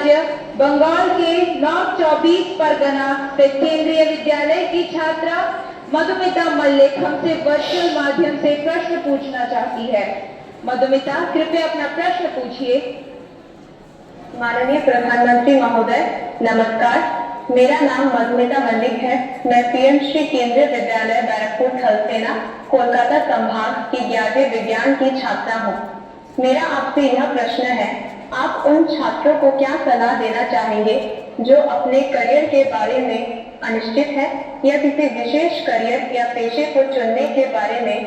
राज्य बंगाल के नॉर्थ 24 परगना स्थित केंद्रीय विद्यालय की छात्रा मधुमिता मल्लिक हमसे वर्चुअल माध्यम से प्रश्न पूछना चाहती है। मधुमिता, कृपया अपना प्रश्न पूछिए। माननीय प्रधानमंत्री महोदय, नमस्कार। मेरा नाम मधुमिता मल्लिक है। मैं पीएम श्री केंद्रीय विद्यालय बैरकपुर थलसेना कोलकाता संभाग की 11वीं विज्ञान की छात्रा हूँ। मेरा आपसे यह प्रश्न है, आप उन छात्रों को क्या सलाह देना चाहेंगे जो अपने करियर के बारे में अनिश्चित है या किसी विशेष करियर या पेशे को चुनने के बारे में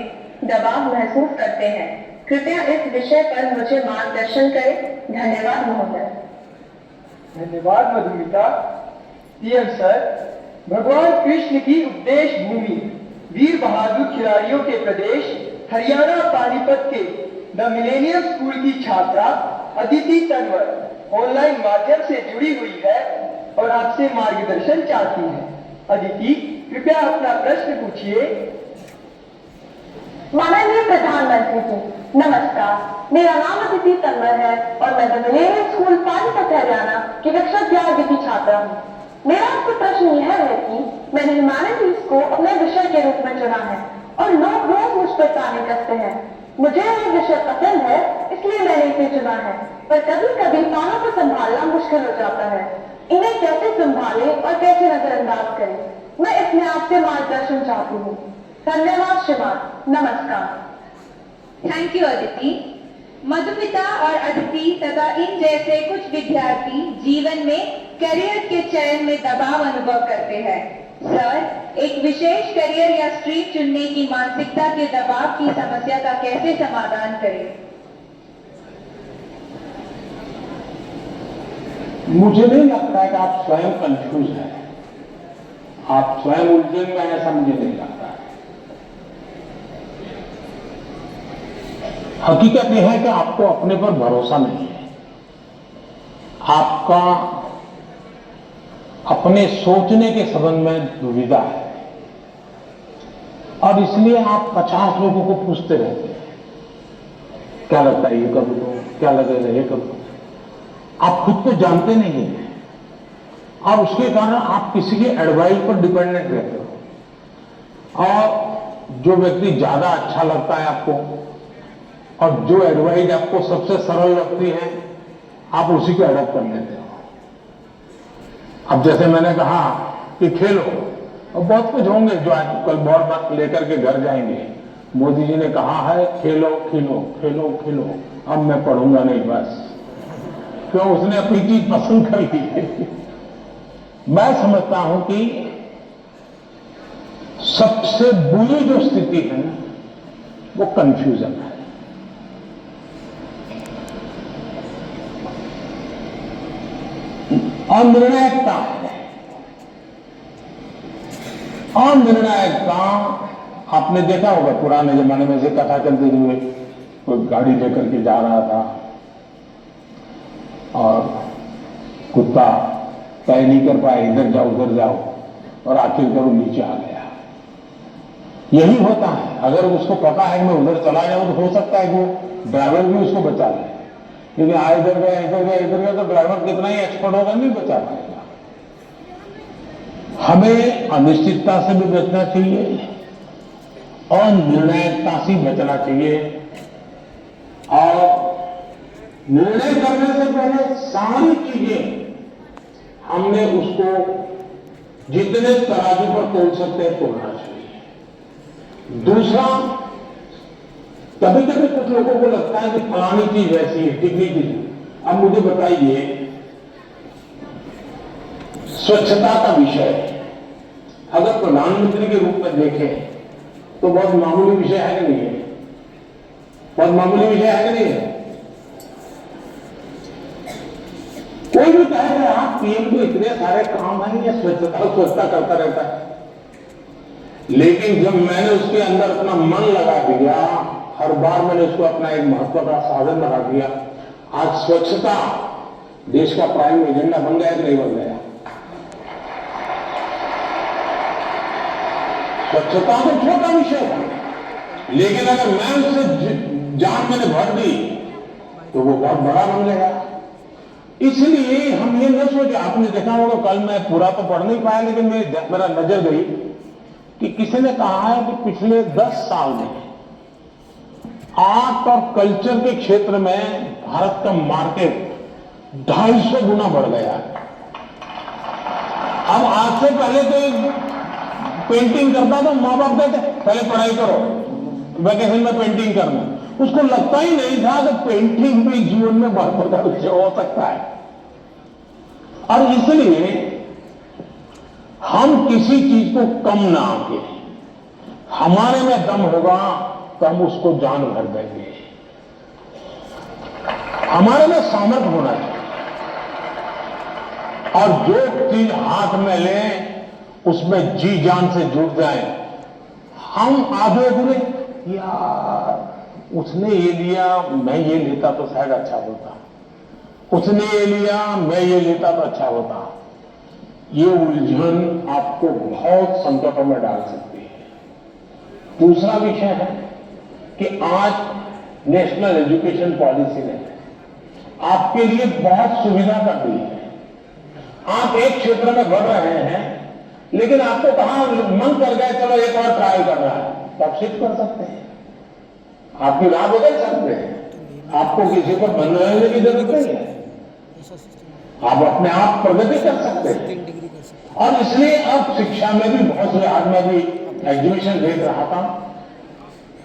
दबाव महसूस करते हैं? कृपया इस विषय पर मुझे मार्गदर्शन करें। धन्यवाद महोदय। धन्यवाद मधुमिता। पीएम सर, भगवान कृष्ण की उपदेश भूमि, वीर बहादुर खिलाड़ियों के प्रदेश हरियाणा पानीपत के द मिलेनियम स्कूल की छात्रा अदिति तनवर ऑनलाइन माध्यम से जुड़ी हुई है और आपसे मार्गदर्शन चाहती है। अदिति, कृपया अपना प्रश्न पूछिए। माननीय प्रधानमंत्री जी, नमस्कार। मेरा नाम अदिति तन्वर है और मैं the millennium school Panipat Haryana की कक्षा 11वीं की छात्रा हूँ। मेरा आपसे प्रश्न यह है कि मैंने ह्यूमैनिटीज को अपने विषय के रूप में चुना है और लोग रोज मुझ पर ताने कसते हैं। मुझे यह विषय पसंद है, इसलिए मैंने इसे चुना है, पर कभी कभी तानों को संभालना मुश्किल हो जाता है। इन्हें कैसे संभालें और कैसे नजरअंदाज करें, मैं इसमें आपसे मार्गदर्शन चाहती हूँ। धन्यवाद श्रीमान, नमस्कार। Thank you Aditi. मधुमिता और अदिति तथा इन जैसे कुछ विद्यार्थी जीवन में करियर के चयन में दबाव अनुभव करते हैं। सर, एक विशेष करियर या स्ट्रीम चुनने की मानसिकता के दबाव की समस्या का कैसे समाधान करें? मुझे नहीं लगता है कि आप स्वयं कंफ्यूज हैं। आप स्वयं उलझन में ऐसा मुझे नहीं लगता है। हकीकत यह है कि आपको अपने पर भरोसा नहीं है। आपका अपने सोचने के संबंध में दुविधा है और इसलिए आप 50 लोगों को पूछते रहते हैं, क्या लगता है ये करूं तो, क्या लगेगा ये करूं। आप खुद को जानते नहीं हैं और उसके कारण आप किसी के एडवाइस पर डिपेंडेंट रहते हो और जो व्यक्ति ज्यादा अच्छा लगता है आपको और जो एडवाइस आपको सबसे सरल लगती है, आप उसी को एडॉप्ट कर लेते हो। अब जैसे मैंने कहा कि खेलो, और बहुत कुछ होंगे जो आज कल बहुत लेकर के घर जाएंगे। मोदी जी ने कहा है खेलो खेलो खेलो खेलो, अब मैं पढ़ूंगा नहीं बस, क्यों? उसने अपनी चीज पसंद कर ली है। मैं समझता हूं कि सबसे बुरी जो स्थिति है वो कंफ्यूजन है। अनिर्णायकता है। अनिर्णायकता आपने देखा होगा, पुराने जमाने में से कथा चलती थी, कोई गाड़ी लेकर के जा रहा था और कुत्ता तय नहीं कर पाया, इधर जाओ उधर जाओ, और आखिरकार वो नीचे आ गया। यही होता है, अगर उसको पता है कि मैं उधर चला जाऊं तो हो सकता है कि वो ड्राइवर भी उसको बचा ले, क्योंकि इधर गया इधर गया इधर गया तो ड्राइवर कितना ही एक्सपर्ट होगा नहीं बचा पाएगा। हमें अनिश्चितता से भी बचना चाहिए और निर्णायकता से बचना चाहिए और निर्णय करने से पहले सारी चीजें हमने उसको जितने तराजू पर तोल सकते हैं तोलना चाहिए। दूसरा, कभी कभी कुछ लोगों को लगता है कि फलानी चीज ऐसी है, टिकनी चीज। अब मुझे बताइए, स्वच्छता का विषय अगर प्रधानमंत्री के रूप में देखें तो बहुत मामूली विषय है कि नहीं है? बहुत मामूली विषय है कि नहीं है? कोई भी कहेगा आप पीएम को इतने सारे काम हैं, ये स्वच्छता करता रहता है, लेकिन जब मैंने उसके अंदर अपना मन लगा दिया, हर बार मैंने उसको अपना एक महत्व का साधन बना दिया, आज स्वच्छता देश का प्राइम एजेंडा बन गया कि नहीं बन गया? स्वच्छता तो छोटा विषय है, लेकिन अगर मैं उससे जान मैंने भर दी तो वो बहुत बड़ा बन गया। इसलिए हम ये न सोचे, आपने देखा होगा, कल मैं पूरा तो पढ़ नहीं पाया, लेकिन मेरा नजर गई कि किसी ने कहा है कि पिछले 10 साल में आर्ट और कल्चर के क्षेत्र में भारत का मार्केट 250 गुना बढ़ गया है। अब आज से पहले तो पेंटिंग करता तो माँ बाप कहते पहले पढ़ाई करो, वैकेशन में पेंटिंग करना। उसको लगता ही नहीं था कि पेंटिंग भी जीवन में बहुत बड़ा विषय हो सकता है। और इसलिए हम किसी चीज को कम ना आके, हमारे में दम होगा तो हम उसको जान भर देंगे। हमारे में सामर्थ्य होना चाहिए, और जो चीज हाथ में लें उसमें जी जान से जुट जाए। हम आधे अधूरे, यार उसने ये लिया, मैं ये लेता तो शायद अच्छा होता, उसने ये लिया, मैं ये लेता तो अच्छा होता। ये उलझन आपको बहुत संकटों में डाल सकती है। दूसरा विषय है कि आज नेशनल एजुकेशन पॉलिसी ने आपके लिए बहुत सुविधा कर दी है। आप एक क्षेत्र में बढ़ रहे हैं, लेकिन आपको कहां मन कर गया चलो एक और ट्राई करना है, तो आप शिफ्ट कर सकते हैं, आपकी राह बदल सकते हैं। आपको किसी पर बन रहने की जरूरत नहीं है, आप अपने आप प्रगति कर सकते हैं। और इसलिए अब शिक्षा में भी बहुत से, आज मैं भी एग्जीबिशन देख रहा था,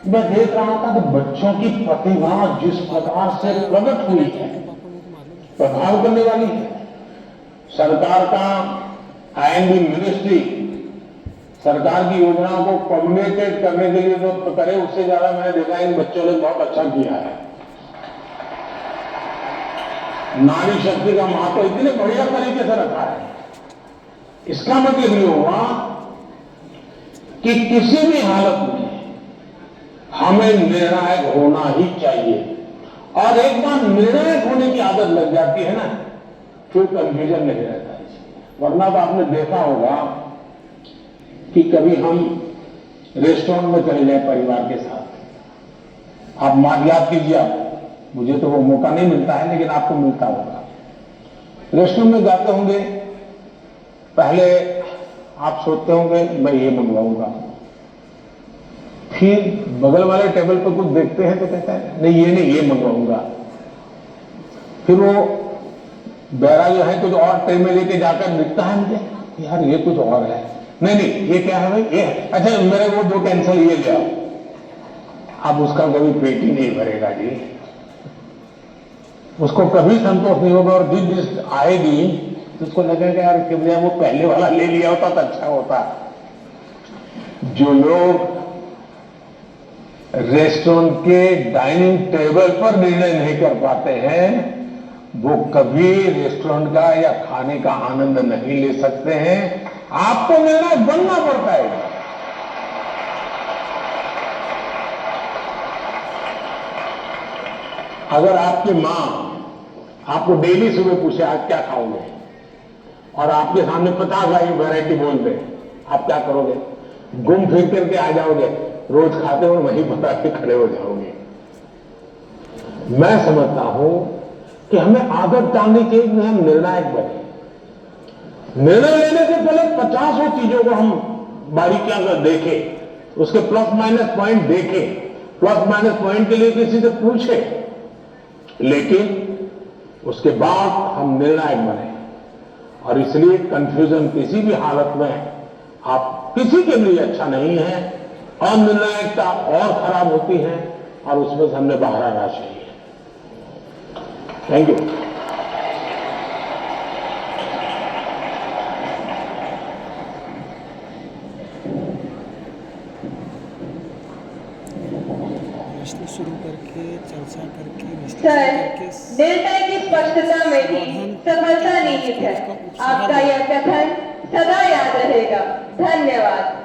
मैं देख रहा था कि बच्चों की प्रतिभा जिस प्रकार से प्रकट हुई है, प्रभाव करने वाली है। सरकार का आईएनबी मिनिस्ट्री सरकार की योजनाओं को कम्युनिकेट करने के लिए जो करे, उससे ज्यादा मैंने देखा इन बच्चों ने बहुत अच्छा किया है। नारी शक्ति का महत्व इतने बढ़िया तरीके से रखा है। इसका मतलब ये हुआ कि किसी भी हालत में हमें निर्णायक होना ही चाहिए, और एक बार निर्णायक होने की आदत लग जाती है ना, फिर कंफ्यूजन नहीं रहता है। वरना तो आपने देखा होगा कि कभी हम रेस्टोरेंट में चले जाए परिवार के साथ, आप याद कीजिए, आप, मुझे तो वो मौका नहीं मिलता है, लेकिन आपको मिलता होगा। रेस्टोरेंट में जाते होंगे, पहले आप सोचते होंगे मैं ये मंगवाऊंगा, फिर बगल वाले टेबल पर कुछ देखते हैं तो कहता है नहीं ये नहीं, ये मंगवाऊंगा। फिर वो बैरा जो है कुछ और ट्रे में लेके जाकर दिखता है मुझे, यार ये कुछ और है, नहीं नहीं ये क्या है भाई, ये अच्छा मेरे को 2 कैंसल ये ले आओ। अब उसका कभी पेट ही नहीं भरेगा जी, उसको कभी संतोष नहीं होगा, और जिस डिश आएगी तो उसको लगेगा यार कि वो पहले वाला ले लिया होता तो अच्छा होता। जो लोग रेस्टोरेंट के डाइनिंग टेबल पर निर्णय नहीं कर पाते हैं, वो कभी रेस्टोरेंट का या खाने का आनंद नहीं ले सकते हैं। आपको निर्णय बनना पड़ता है। अगर आपकी मां आपको डेली सुबह पूछे आज क्या खाओगे, और आपके सामने 50 वैरायटी बोल दे, आप क्या करोगे? घूम फिर करके आ जाओगे, रोज खाते हो वहीं बता के खड़े हो जाओगे। मैं समझता हूं कि हमें आदत डालनी चाहिए कि हम निर्णायक बने। निर्णय लेने से पहले 50 चीजों को हम बारीकियां कर देखें, उसके प्लस माइनस पॉइंट देखें, प्लस माइनस पॉइंट के लिए किसी से पूछे, लेकिन उसके बाद हम निर्णायक बने। और इसलिए कंफ्यूजन किसी भी हालत में आप किसी के लिए अच्छा नहीं है। अनिर्णायकता और खराब होती है, और उसमें से हमने बाहर आना चाहिए। Thank you. प्रश्न शुरू करके चर्चा करके सर, निर्णय की स्पष्टता में ही सफलता निहित है। आपका यह कथन सदा याद रहेगा। धन्यवाद।